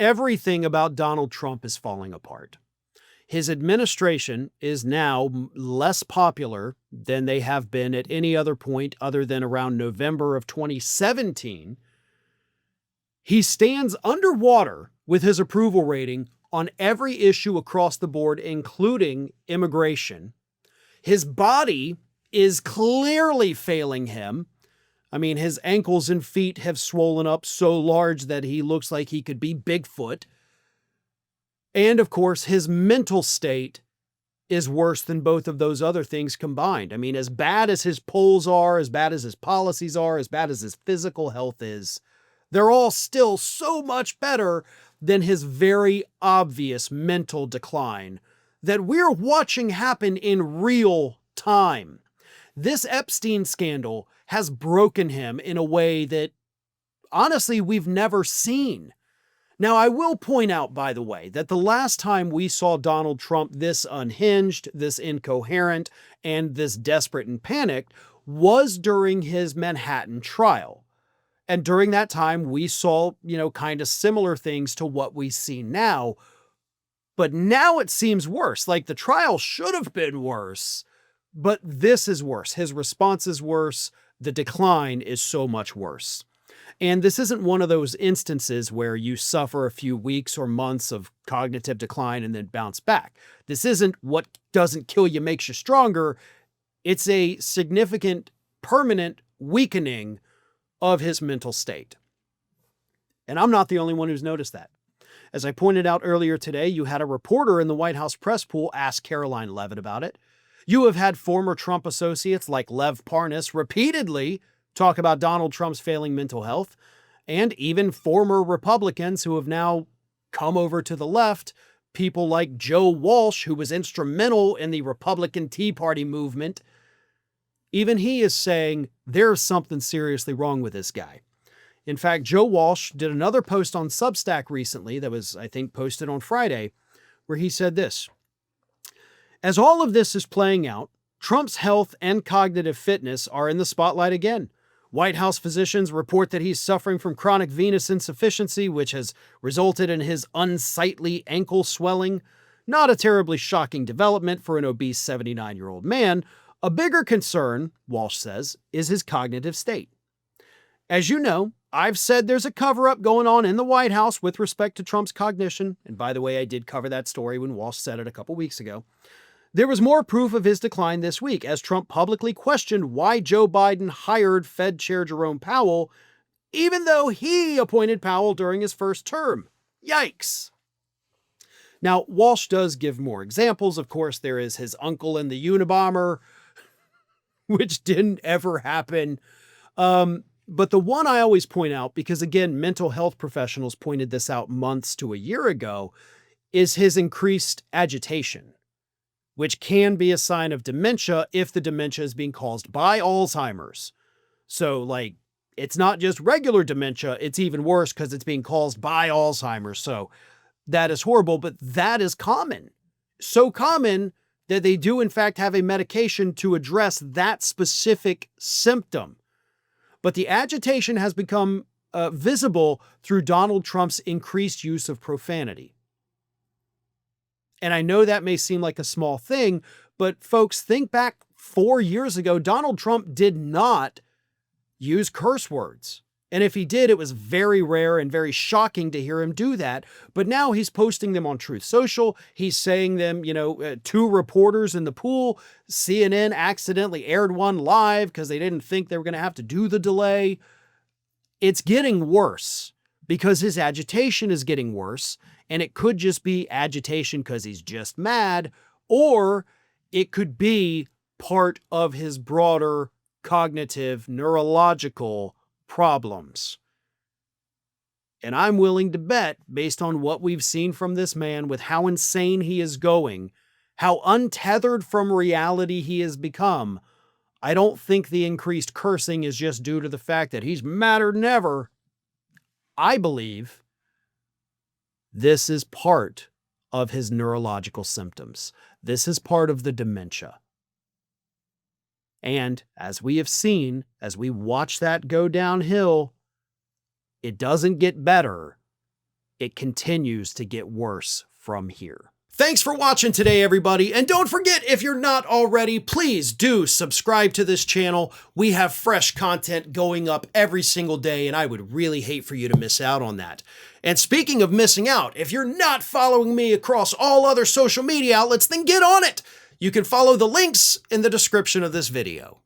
Everything about Donald Trump is falling apart. His administration is now less popular than they have been at any other point other than around November of 2017. He stands underwater with his approval rating on every issue across the board, including immigration. His body is clearly failing him. I mean, his ankles and feet have swollen up so large that he looks like he could be Bigfoot. And of course, his mental state is worse than both of those other things combined. I mean, as bad as his polls are, as bad as his policies are, as bad as his physical health is, they're all still so much better than his very obvious mental decline that we're watching happen in real time. This Epstein scandal has broken him in a way that, honestly, we've never seen. Now, I will point out, by the way, that the last time we saw Donald Trump this unhinged, this incoherent, and this desperate and panicked was during his Manhattan trial. And during that time, we saw, kind of similar things to what we see now. But now it seems worse. Like the trial should have been worse, but this is worse. His response is worse. The decline is so much worse. And this isn't one of those instances where you suffer a few weeks or months of cognitive decline and then bounce back. This isn't what doesn't kill you makes you stronger. It's a significant, permanent weakening of his mental state. And I'm not the only one who's noticed that. As I pointed out earlier today, you had a reporter in the White House press pool ask Caroline Levitt about it. You have had former Trump associates like Lev Parnas repeatedly talk about Donald Trump's failing mental health, and even former Republicans who have now come over to the left, people like Joe Walsh, who was instrumental in the Republican Tea Party movement. Even he is saying there's something seriously wrong with this guy. In fact, Joe Walsh did another post on Substack recently that was, I think, posted on Friday, where he said this: as all of this is playing out, Trump's health and cognitive fitness are in the spotlight again. White House physicians report that he's suffering from chronic venous insufficiency, which has resulted in his unsightly ankle swelling. Not a terribly shocking development for an obese 79-year-old man. A bigger concern, Walsh says, is his cognitive state. As you know, I've said there's a cover-up going on in the White House with respect to Trump's cognition. And by the way, I did cover that story when Walsh said it a couple weeks ago. There was more proof of his decline this week as Trump publicly questioned why Joe Biden hired Fed Chair Jerome Powell, even though he appointed Powell during his first term. Yikes. Now, Walsh does give more examples. Of course, there is his uncle in the Unabomber, which didn't ever happen. But the one I always point out, because again, mental health professionals pointed this out months to a year ago, is his increased agitation, which can be a sign of dementia if the dementia is being caused by Alzheimer's. So, it's not just regular dementia, it's even worse because it's being caused by Alzheimer's. So that is horrible, but that is common. So common that they do, in fact, have a medication to address that specific symptom. But the agitation has become visible through Donald Trump's increased use of profanity. And I know that may seem like a small thing, but folks, think back 4 years ago, Donald Trump did not use curse words. And if he did, it was very rare and very shocking to hear him do that. But now he's posting them on Truth Social. He's saying them, two reporters in the pool. CNN accidentally aired one live because they didn't think they were going to have to do the delay. It's getting worse because his agitation is getting worse. And it could just be agitation because he's just mad, or it could be part of his broader cognitive, neurological problems. And I'm willing to bet, based on what we've seen from this man, with how insane he is going, how untethered from reality he has become, I don't think the increased cursing is just due to the fact that he's madder than ever. I believe this is part of his neurological symptoms. This is part of the dementia. And as we have seen, as we watch that go downhill, it doesn't get better. it continues to get worse from here. Thanks for watching today, everybody. And don't forget, if you're not already, please do subscribe to this channel. We have fresh content going up every single day, and I would really hate for you to miss out on that. And speaking of missing out, if you're not following me across all other social media outlets, then get on it. You can follow the links in the description of this video.